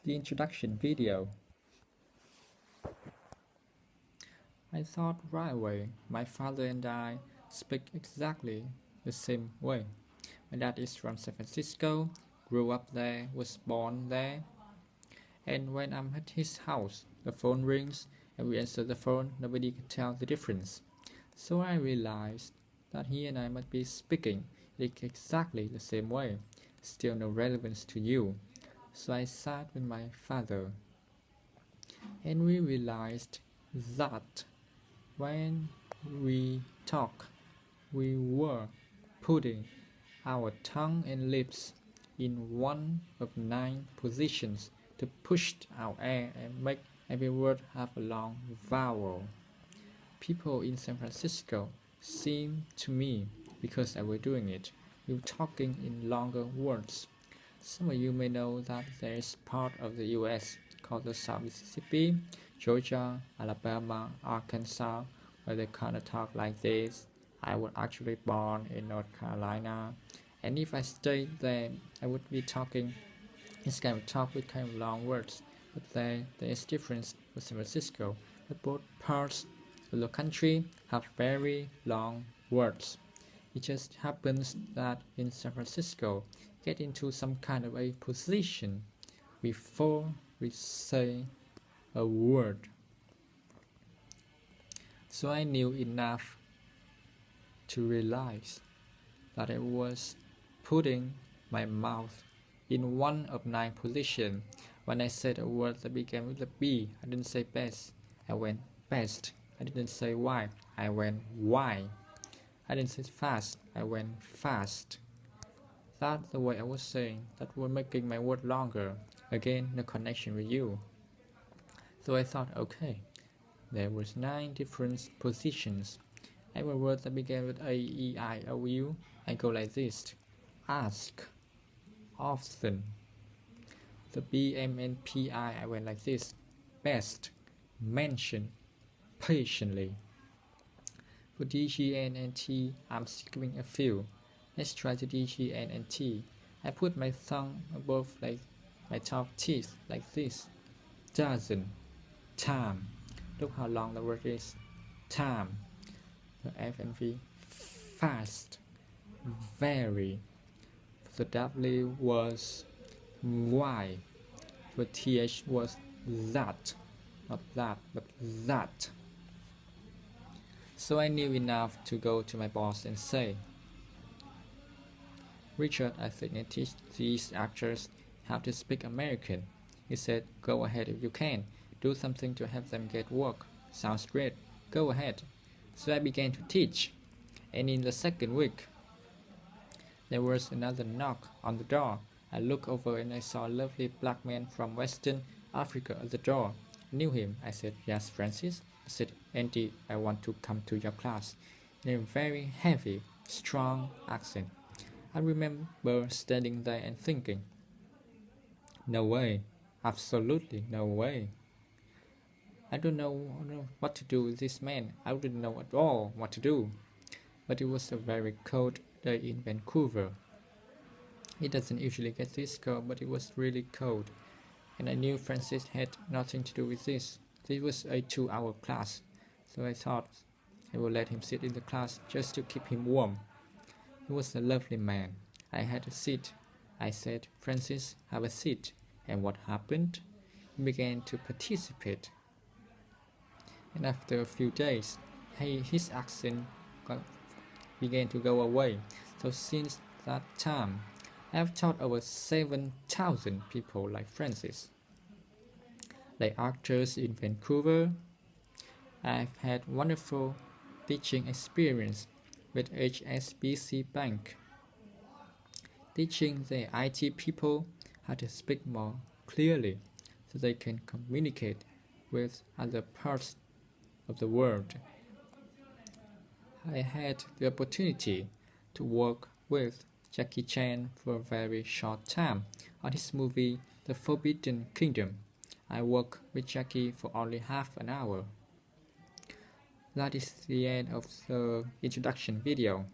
the introduction video. I thought right away my father and I speak exactly the same way. My dad is from San Francisco, grew up there, was born there. And when I'm at his house, the phone rings and we answer the phone, nobody can tell the difference. So I realized that he and I must be speaking it exactly the same way. Still no relevance to you. So I sat with my father and we realized that when we talk, we were putting our tongue and lips in one of 9 positions to push out air and make every word have a long vowel. People in San Francisco seem to me, because I was doing it, you talking in longer words. Some of you may know that there is part of the US called the South Mississippi, Georgia, Alabama, Arkansas, where they kind of talk like this. I was actually born in North Carolina, and if I stayed there, I would be talking this kind of talk with kind of long words. But there is difference with San Francisco, that both parts of the country have very long words. It just happens that in San Francisco, get into some kind of a position before we say a word. So I knew enough to realize that I was putting my mouth in one of 9 positions. When I said a word that began with a B, I didn't say best, I went best. I didn't say why, I went why. I didn't say fast, I went fast. That's the way I was saying, that was making my word longer. Again, no connection with you. So I thought, okay, there was 9 different positions. Every word that began with A, E, I, O, U, I go like this. Ask, often. The B, M, N, P, I went like this. Best, mention, patiently. For D, G, N, and T, I'm skipping a few. Let's try the D, G, N, and T. I put my tongue above like my top teeth like this. Dozen, time. Look how long the word is. Time. The F and V, fast, very. The W was why. The TH was that. Not that, but that. So I knew enough to go to my boss and say, Richard, I think I teach these actors how to speak American. He said, go ahead if you can. Do something to help them get work. Sounds great. Go ahead. So I began to teach. And in the second week, there was another knock on the door. I looked over and I saw a lovely black man from Western Africa at the door. I knew him. I said, yes, Francis. I said, Andy, I want to come to your class. In a very heavy, strong accent. I remember standing there and thinking, no way, absolutely no way. I don't know what to do with this man. I didn't know at all what to do. But it was a very cold day in Vancouver. It doesn't usually get this cold, but it was really cold. And I knew Francis had nothing to do with this. This was a 2-hour class, so I thought I would let him sit in the class just to keep him warm. He was a lovely man. I had a seat. I said, Francis, have a seat. And what happened? He began to participate. And after a few days, his accent began to go away. So since that time, I have taught over 7,000 people like Francis. Like actors in Vancouver, I've had wonderful teaching experience with HSBC Bank, teaching the IT people how to speak more clearly so they can communicate with other parts of the world. I had the opportunity to work with Jackie Chan for a very short time on his movie The Forbidden Kingdom. I worked with Jackie for only half an hour. That is the end of the introduction video.